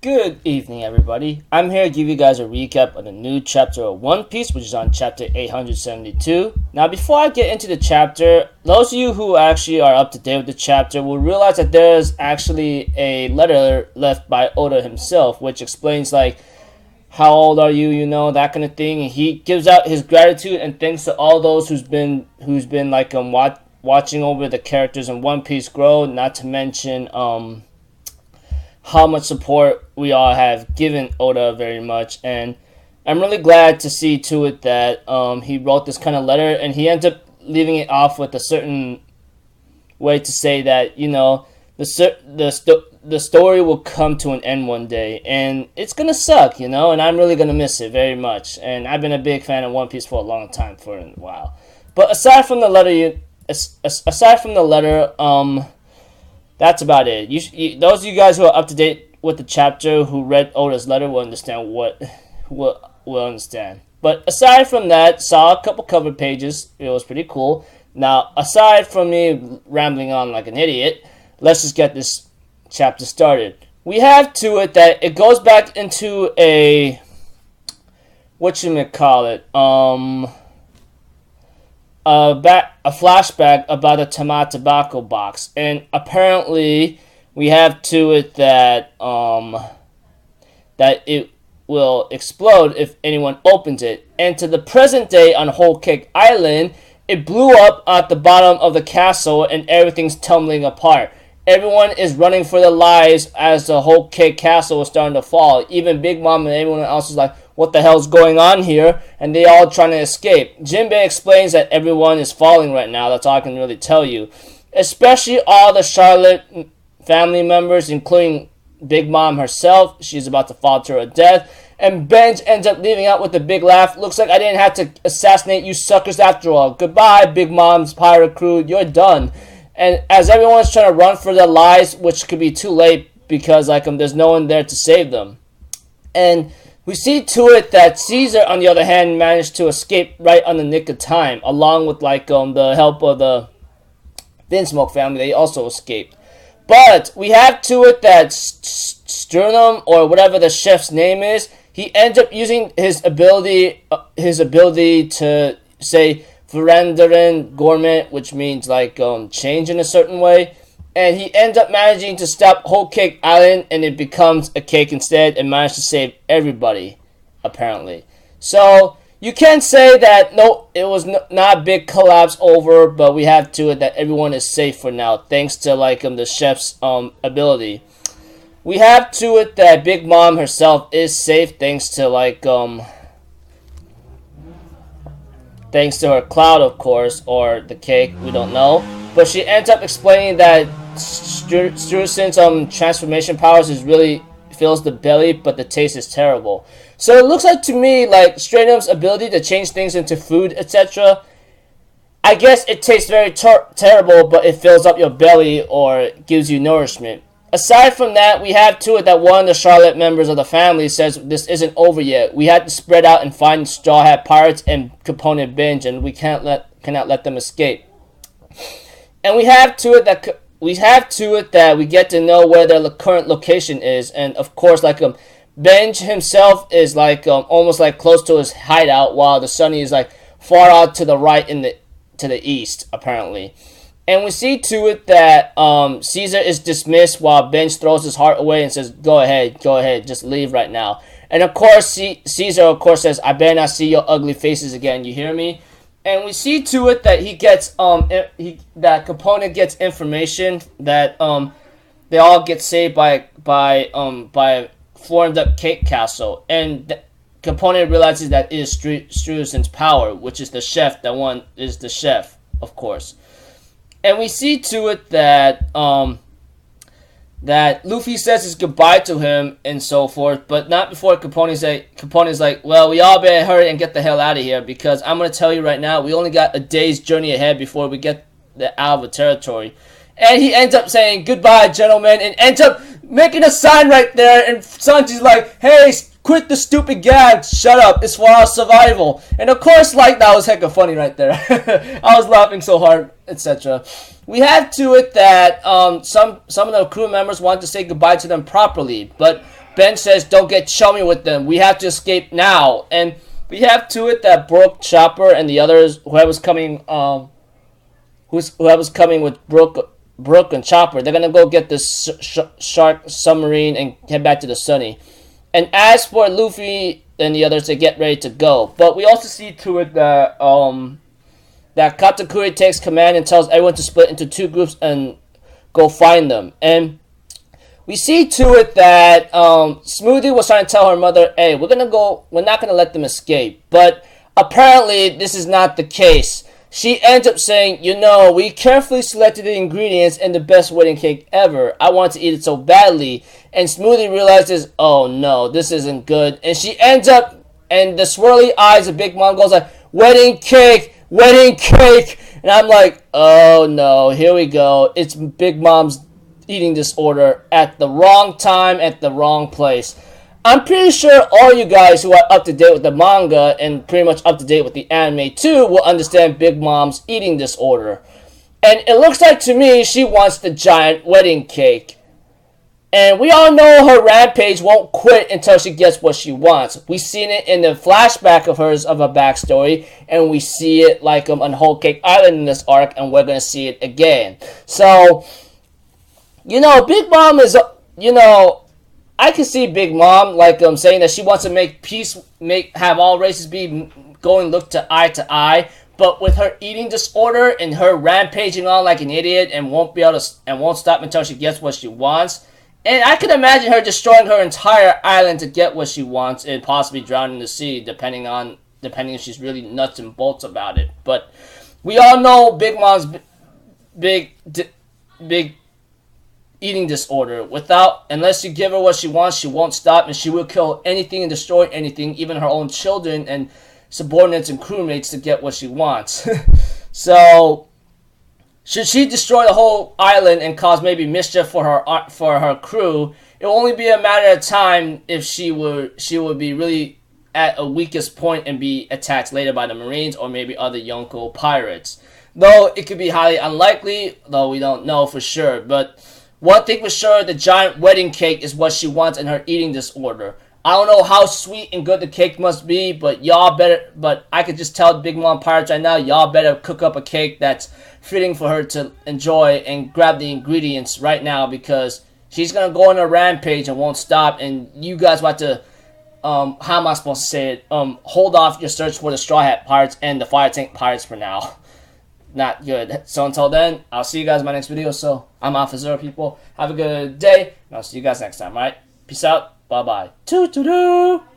Good evening, everybody. I'm here to give you guys a recap of the new chapter of One Piece, which is on chapter 872. Now, before I get into the chapter, those of you who actually are up to date with the chapter will realize that there's actually a letter left by Oda himself, which explains, like, how old are you, that kind of thing. And he gives out his gratitude and thanks to all those who's been like, watching over the characters in One Piece grow, not to mention, how much support we all have given Oda very much. And I'm really glad to see to it that he wrote this kind of letter, and he ends up leaving it off with a certain way to say that, the story will come to an end one day, and it's gonna suck, and I'm really gonna miss it very much. And I've been a big fan of One Piece for a long time, for a while. But aside from the letter, that's about it. Those of you guys who are up to date with the chapter, who read Oda's letter, will understand will understand. But aside from that, saw a couple cover pages. It was pretty cool. Now, aside from me rambling on like an idiot, let's just get this chapter started. We have to it that it goes back into a a flashback about a Tama tobacco box, and apparently we have to it that that it will explode if anyone opens it. And to the present day on Whole Cake Island, it blew up at the bottom of the castle and everything's tumbling apart. Everyone is running for their lives as the Whole Cake Castle is starting to fall. Even Big Mom and everyone else is like, what the hell's going on here? And they all trying to escape. Jinbei explains that everyone is falling right now. That's all I can really tell you. Especially all the Charlotte family members, including Big Mom herself. She's about to fall to her death. And Benj ends up leaving out with a big laugh. Looks like I didn't have to assassinate you suckers after all. Goodbye, Big Mom's pirate crew. You're done. And as everyone's trying to run for their lives, which could be too late because there's no one there to save them. And we see to it that Caesar, on the other hand, managed to escape right on the nick of time, along with the help of the Vinsmoke family. They also escaped. But we have to it that Sternum, or whatever the chef's name is, he ends up using his ability to say Veranderen Gourmet, which means change in a certain way. And he ends up managing to stop Whole Cake Island, and it becomes a cake instead, and managed to save everybody, apparently. So, you can say that, no, it was not a big collapse over, but we have to it that everyone is safe for now, thanks to, the chef's ability. We have to it that Big Mom herself is safe, thanks to, thanks to her cloud, of course, or the cake, we don't know. But she ends up explaining that Strussen's transformation powers really fills the belly, but the taste is terrible. So it looks like to me like Strenum's ability to change things into food, etc. I guess it tastes very terrible, but it fills up your belly or gives you nourishment. Aside from that, we have to it that one of the Charlotte members of the family says this isn't over yet. We had to spread out and find Straw Hat Pirates and Component Binge, and we cannot let them escape. And we have to it that we get to know where their current location is, and of course, Benj himself is almost close to his hideout, while the Sunny is far out to the right to the east, apparently. And we see to it that Caesar is dismissed while Benj throws his heart away and says, "Go ahead, just leave right now." And of course, Caesar of course says, "I better not see your ugly faces again. You hear me?" And we see to it that he gets that Component gets information that they all get saved by formed up Cake Castle, and Component realizes that it is Strussen's power, which is the chef. That one is the chef, of course. And we see to it that that Luffy says his goodbye to him and so forth, but not before Component's like, well, we all better hurry and get the hell out of here, because I'm going to tell you right now, we only got a day's journey ahead before we get out of the territory. And he ends up saying, "Goodbye, gentlemen," and ends up making a sign right there, and Sanji's like, "Hey, quit the stupid gags, shut up, it's for our survival. And of course, like, that was hecka funny right there. I was laughing so hard, etc. We had to it that some of the crew members wanted to say goodbye to them properly, but Ben says don't get chummy with them, we have to escape now. And we have to it that Brooke, Chopper, and the others, whoever's coming with Brooke and Chopper, they're gonna go get this shark submarine and head back to the Sunny. And as for Luffy and the others, they get ready to go. But we also see to it that that Katakuri takes command and tells everyone to split into 2 groups and go find them. And we see to it that Smoothie was trying to tell her mother, hey, we're not gonna let them escape. But apparently this is not the case. She ends up saying, you know, we carefully selected the ingredients and the best wedding cake ever. I want to eat it so badly. And Smoothie realizes, oh no, this isn't good. And she ends up, and the swirly eyes of Big Mom goes like, wedding cake, wedding cake. And I'm like, oh no, here we go. It's Big Mom's eating disorder at the wrong time, at the wrong place. I'm pretty sure all you guys who are up to date with the manga and pretty much up to date with the anime too will understand Big Mom's eating disorder. And it looks like to me she wants the giant wedding cake. And we all know her rampage won't quit until she gets what she wants. We've seen it in the flashback of hers of her backstory, and we see it like on Whole Cake Island in this arc, and we're going to see it again. So, you know, Big Mom is, you know, I can see Big Mom like saying that she wants to make peace, have all races be going look to eye, but with her eating disorder and her rampaging on like an idiot and won't stop until she gets what she wants. And I can imagine her destroying her entire island to get what she wants and possibly drowning in the sea, depending if she's really nuts and bolts about it. But we all know Big Mom's big eating disorder. Unless you give her what she wants, she won't stop, and she will kill anything and destroy anything, even her own children and subordinates and crewmates, to get what she wants. So, should she destroy the whole island and cause maybe mischief for her crew, it will only be a matter of time if she would be really at a weakest point and be attacked later by the Marines or maybe other Yonko pirates. Though it could be highly unlikely, though we don't know for sure. But one thing for sure, the giant wedding cake is what she wants in her eating disorder. I don't know how sweet and good the cake must be, but I could just tell Big Mom Pirates right now, y'all better cook up a cake that's fitting for her to enjoy and grab the ingredients right now, because she's going to go on a rampage and won't stop, and you guys will have to, how am I supposed to say it, hold off your search for the Straw Hat Pirates and the Fire Tank Pirates for now. Not good. So until then, I'll see you guys in my next video. So I'm Alpha Zero, people. Have a good day, and I'll see you guys next time, alright? Peace out. Bye-bye. Toot-toot-doo!